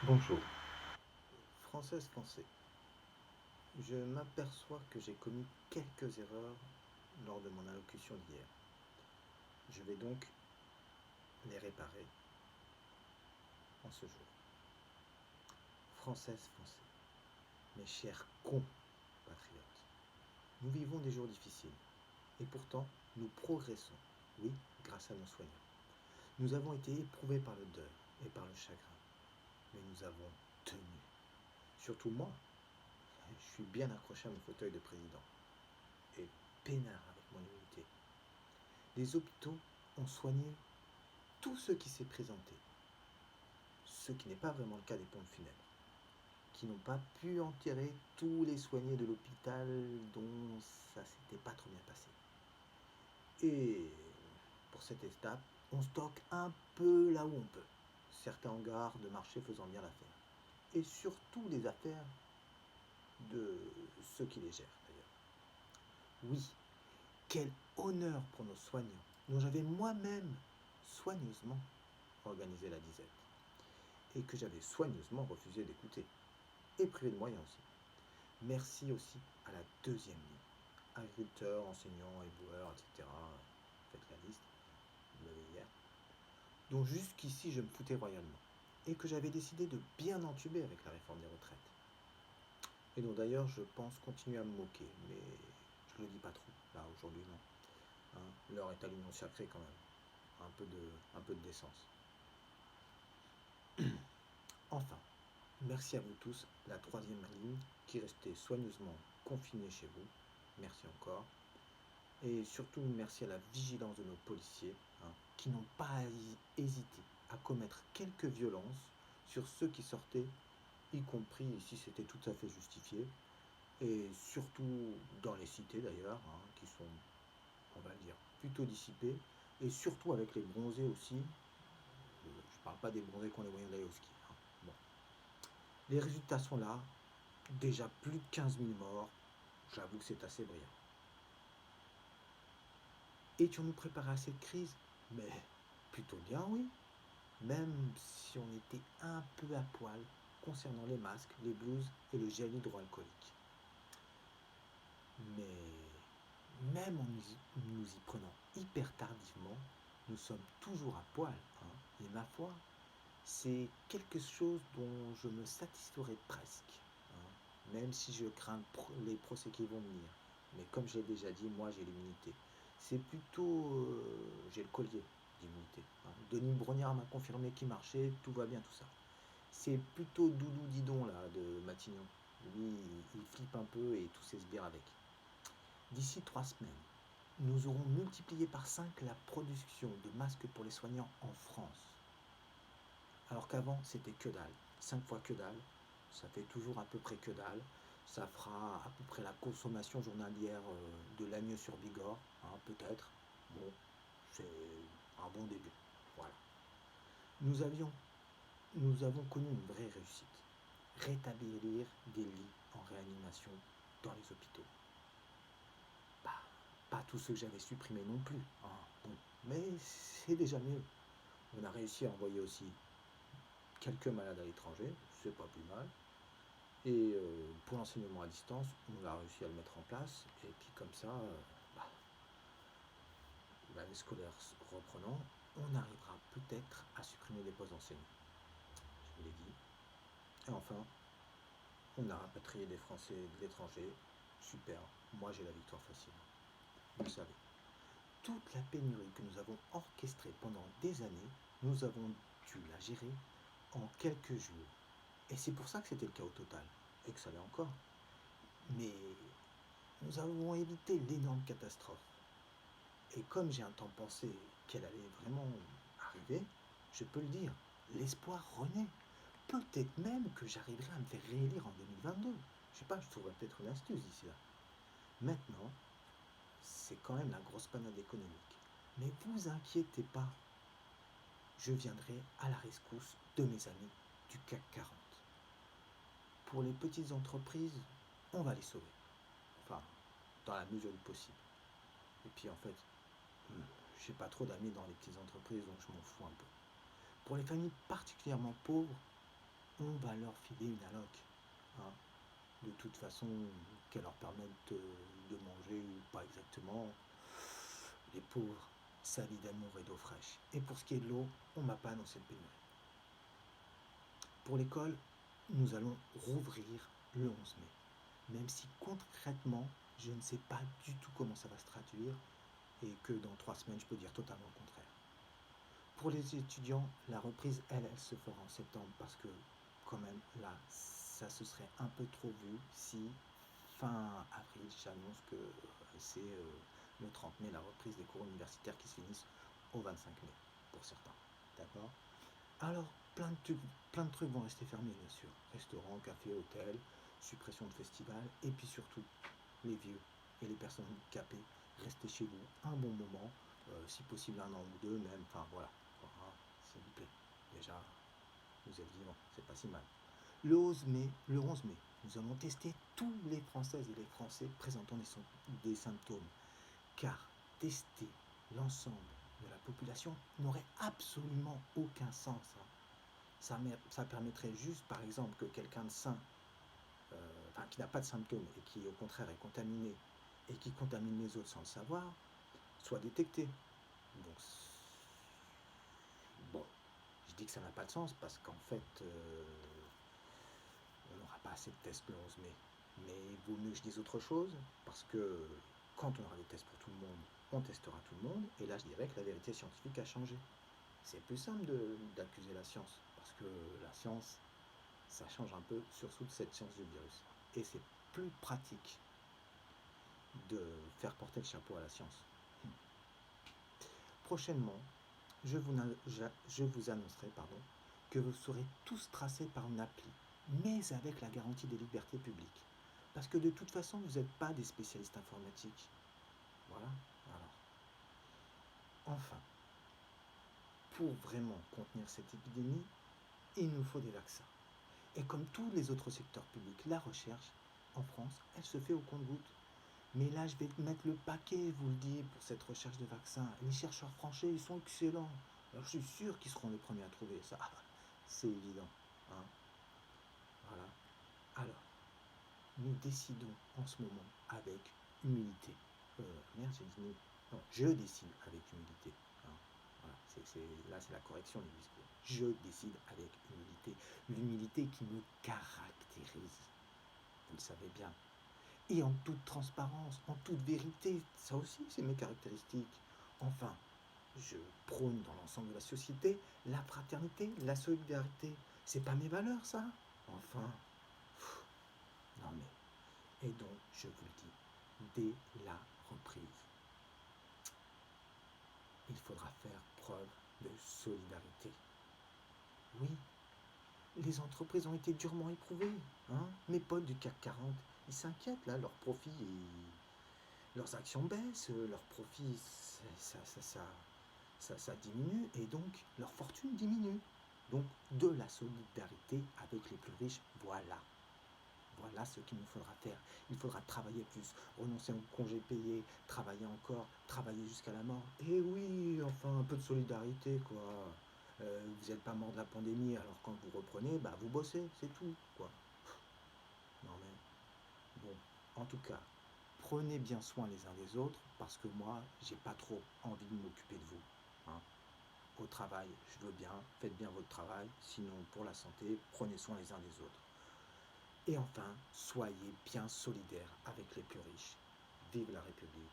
Bonjour. Française. Je m'aperçois que j'ai commis quelques erreurs lors de mon allocution d'hier. Je vais donc les réparer en ce jour. Française. Mes chers compatriotes, nous vivons des jours difficiles et pourtant nous progressons, oui, grâce à nos soignants. Nous avons été éprouvés par le deuil et par le chagrin, mais nous avons tenu. Surtout moi, je suis bien accroché à mon fauteuil de président et peinard avec mon immunité. Les hôpitaux ont soigné tout ce qui s'est présenté, ce qui n'est pas vraiment le cas des pompes funèbres, qui n'ont pas pu enterrer tous les soignés de l'hôpital dont ça s'était pas trop bien passé. Et pour cette étape, on stocke un peu là où on peut, certains hangars de marché faisant bien l'affaire, et surtout les affaires de ceux qui les gèrent d'ailleurs. Oui, quel honneur pour nos soignants, dont j'avais moi-même soigneusement organisé la disette, et que j'avais soigneusement refusé d'écouter, et privé de moyens aussi. Merci aussi à la deuxième ligne, agriculteurs, enseignants, éboueurs, etc. Faites la liste, vous l'avez hier, dont jusqu'ici je me foutais royalement, et que j'avais décidé de bien entuber avec la réforme des retraites. Et dont d'ailleurs je pense continuer à me moquer, mais je le dis pas trop, là aujourd'hui non. Hein, l'heure est à l'union sacrée quand même, un peu de décence. Enfin, merci à vous tous, la troisième ligne, qui restait soigneusement confinée chez vous. Merci encore. Et surtout, merci à la vigilance de nos policiers, qui n'ont pas hésité à commettre quelques violences sur ceux qui sortaient, y compris si c'était tout à fait justifié, et surtout dans les cités d'ailleurs, qui sont, on va le dire, plutôt dissipées, et surtout avec les bronzés aussi. Je ne parle pas des bronzés qui ont les moyens d'aller au ski. Bon. Les résultats sont là, déjà plus de 15 000 morts, j'avoue que c'est assez brillant. Étions-nous préparés à cette crise? Mais plutôt bien, oui. Même si on était un peu à poil concernant les masques, les blouses et le gel hydroalcoolique. Mais même en nous y prenant hyper tardivement, nous sommes toujours à poil. Et ma foi, c'est quelque chose dont je me satisferais presque. Même si je crains les procès qui vont venir. Mais comme j'ai déjà dit, moi j'ai l'immunité. C'est plutôt. J'ai le collier d'immunité. Denis Brognard m'a confirmé qu'il marchait, tout va bien, tout ça. C'est plutôt Doudou Didon là de Matignon. Lui, il flippe un peu et tout s'esbire avec. D'ici 3 semaines, nous aurons multiplié par 5 la production de masques pour les soignants en France. Alors qu'avant, c'était que dalle. 5 fois que dalle, ça fait toujours à peu près que dalle. Ça fera à peu près la consommation journalière de Lagny sur Bigorre, peut-être. Bon, c'est un bon début. Voilà. Nous, avions, nous avons connu une vraie réussite. Rétablir des lits en réanimation dans les hôpitaux. Bah, pas tous ceux que j'avais supprimés non plus. Bon, mais c'est déjà mieux. On a réussi à envoyer aussi quelques malades à l'étranger, c'est pas plus mal. Et pour l'enseignement à distance, on a réussi à le mettre en place. Et puis comme ça, bah, l'année scolaire reprenant, on arrivera peut-être à supprimer les postes d'enseignants. Je vous l'ai dit. Et enfin, on a rapatrié des Français de l'étranger. Super, moi j'ai la victoire facile. Vous le savez. Toute la pénurie que nous avons orchestrée pendant des années, nous avons dû la gérer en quelques jours. Et c'est pour ça que c'était le chaos total, et que ça l'est encore. Mais nous avons évité l'énorme catastrophe. Et comme j'ai un temps pensé qu'elle allait vraiment arriver, je peux le dire, l'espoir renaît. Peut-être même que j'arriverai à me faire réélire en 2022. Je sais pas, je trouverai peut-être une astuce d'ici là. Maintenant, c'est quand même la grosse panade économique. Mais vous inquiétez pas, je viendrai à la rescousse de mes amis du CAC 40. Pour les petites entreprises, on va les sauver. Enfin, dans la mesure du possible. Et puis en fait, j'ai pas trop d'amis dans les petites entreprises, donc je m'en fous un peu. Pour les familles particulièrement pauvres, on va leur filer une alloc. Hein. De toute façon, qu'elle leur permette de manger ou pas exactement. Les pauvres, ça vit d'amour et d'eau fraîche. Et pour ce qui est de l'eau, on ne m'a pas annoncé de pénurie. Pour l'école, nous allons rouvrir le 11 mai. Même si concrètement, je ne sais pas du tout comment ça va se traduire et que dans 3 semaines, je peux dire totalement le contraire. Pour les étudiants, la reprise, elle se fera en septembre parce que quand même, là, ça se serait un peu trop vu si fin avril, j'annonce que c'est le 30 mai la reprise des cours universitaires qui se finissent au 25 mai, pour certains. D'accord? Alors, plein de trucs vont rester fermés, bien sûr. Restaurants, cafés, hôtels, suppression de festivals, et puis surtout, les vieux et les personnes handicapées, restez chez vous un bon moment, si possible 1 an ou 2 même, enfin voilà, s'il vous plaît. Déjà, vous êtes vivants, c'est pas si mal. Le 11 mai, nous allons tester tous les Françaises et les Français présentant des symptômes, car tester l'ensemble de la population n'aurait absolument aucun sens. Ça permettrait juste, par exemple, que quelqu'un de sain, qui n'a pas de symptômes et qui au contraire est contaminé et qui contamine les autres sans le savoir, soit détecté. Donc, bon, je dis que ça n'a pas de sens parce qu'en fait, on n'aura pas assez de tests le 11 mai. Mais il vaut mieux que je dise autre chose parce que quand on aura des tests pour tout le monde, on testera tout le monde. Et là, je dirais que la vérité scientifique a changé. C'est plus simple d'accuser la science parce que la science, ça change un peu, surtout de cette science du virus. Et c'est plus pratique de faire porter le chapeau à la science. Prochainement, je vous annoncerai que vous serez tous tracés par une appli, mais avec la garantie des libertés publiques. Parce que de toute façon, vous n'êtes pas des spécialistes informatiques. Voilà. Alors, enfin, pour vraiment contenir cette épidémie, il nous faut des vaccins. Et comme tous les autres secteurs publics, la recherche, en France, elle se fait au compte-gouttes. Mais là, je vais mettre le paquet, vous le dis, pour cette recherche de vaccins. Les chercheurs français, ils sont excellents. Alors, je suis sûr qu'ils seront les premiers à trouver ça. C'est évident. Hein. Voilà. Alors, nous décidons en ce moment avec humilité. Merde, j'ai dit nous. Non, je décide avec humilité. Hein. Voilà. Là, c'est la correction du discours. Je décide avec humilité. L'humilité qui me caractérise. Vous le savez bien. Et en toute transparence, en toute vérité, ça aussi, c'est mes caractéristiques. Enfin, je prône dans l'ensemble de la société la fraternité, la solidarité. C'est pas mes valeurs, ça? Enfin, non mais. Et donc, je vous le dis, dès la reprise, il faudra faire preuve de solidarité. Oui, les entreprises ont été durement éprouvées. Hein. Mes potes du CAC 40, ils s'inquiètent, là, leurs profits, leurs actions baissent, leurs profits, ça diminue, et donc leur fortune diminue. Donc, de la solidarité avec les plus riches, voilà. Voilà ce qu'il nous faudra faire. Il faudra travailler plus, renoncer aux congés payés, travailler encore, travailler jusqu'à la mort. Et oui, enfin, un peu de solidarité, quoi. Vous n'êtes pas mort de la pandémie, alors quand vous reprenez, vous bossez, c'est tout, quoi. Non mais, bon, en tout cas, prenez bien soin les uns des autres, parce que moi, j'ai pas trop envie de m'occuper de vous. Hein. Au travail, je veux bien, faites bien votre travail, sinon pour la santé, prenez soin les uns des autres. Et enfin, soyez bien solidaires avec les plus riches. Vive la République!